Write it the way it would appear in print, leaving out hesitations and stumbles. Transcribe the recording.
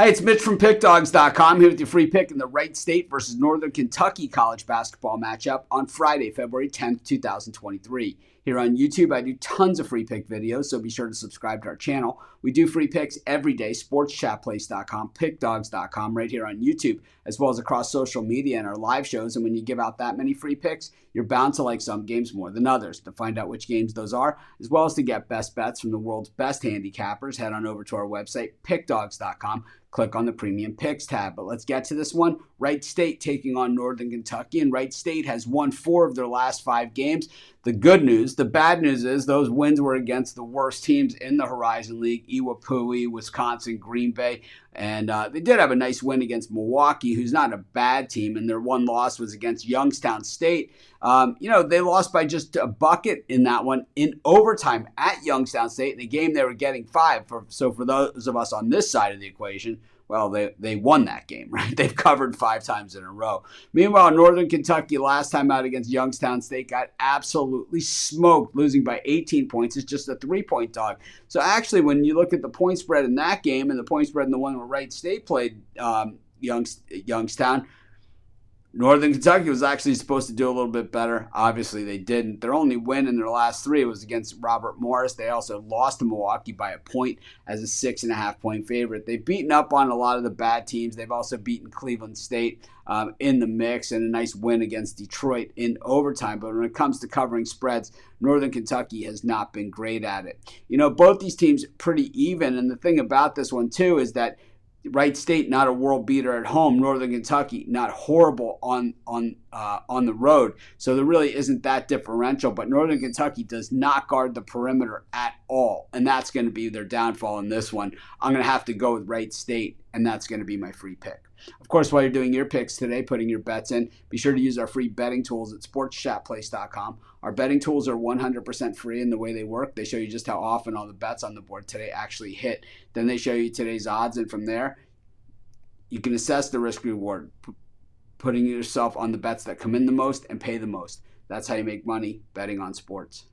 Hi, it's Mitch from Pickdawgz.com here with your free pick in the Wright State versus Northern Kentucky college basketball matchup on Friday, February 10th, 2023. Here on YouTube, I do tons of free pick videos, so be sure to subscribe to our channel. We do free picks every day, sportschatplace.com, pickdawgz.com, right here on YouTube, as well as across social media and our live shows. And when you give out that many free picks, you're bound to like some games more than others. To find out which games those are, as well as to get best bets from the world's best handicappers, head on over to our website, pickdawgz.com. Click on the Premium Picks tab. But let's get to this one. Wright State taking on Northern Kentucky, and Wright State has won 4 of their last 5 games. The good news, the bad news is those wins were against the worst teams in the Horizon League, Iwapui, Wisconsin, Green Bay, and they did have a nice win against Milwaukee, who's not a bad team, and their one loss was against Youngstown State. They lost by just a bucket in that one in overtime at Youngstown State. In a game they were getting 5. So for those of us on this side of the equation, well, they won that game, right? They've covered 5 times in a row. Meanwhile, Northern Kentucky last time out against Youngstown State got absolutely smoked, losing by 18 points. It's just a 3-point dog. So actually, when you look at the point spread in that game and the point spread in the one where Wright State played Youngstown, Northern Kentucky was actually supposed to do a little bit better. Obviously, they didn't. Their only win in their last 3 was against Robert Morris. They also lost to Milwaukee by a point as a 6.5-point favorite. They've beaten up on a lot of the bad teams. They've also beaten Cleveland State in the mix, and a nice win against Detroit in overtime. But when it comes to covering spreads, Northern Kentucky has not been great at it. Both these teams pretty even, and the thing about this one, too, is that Wright State, not a world beater at home. Northern Kentucky, not horrible on the road. So there really isn't that differential. But Northern Kentucky does not guard the perimeter at all. And that's going to be their downfall in this one. I'm going to have to go with Wright State, and that's going to be my free pick. Of course, while you're doing your picks today, putting your bets in, be sure to use our free betting tools at sportschatplace.com. Our betting tools are 100% free in the way they work. They show you just how often all the bets on the board today actually hit. Then they show you today's odds, and from there, you can assess the risk-reward, putting yourself on the bets that come in the most and pay the most. That's how you make money betting on sports.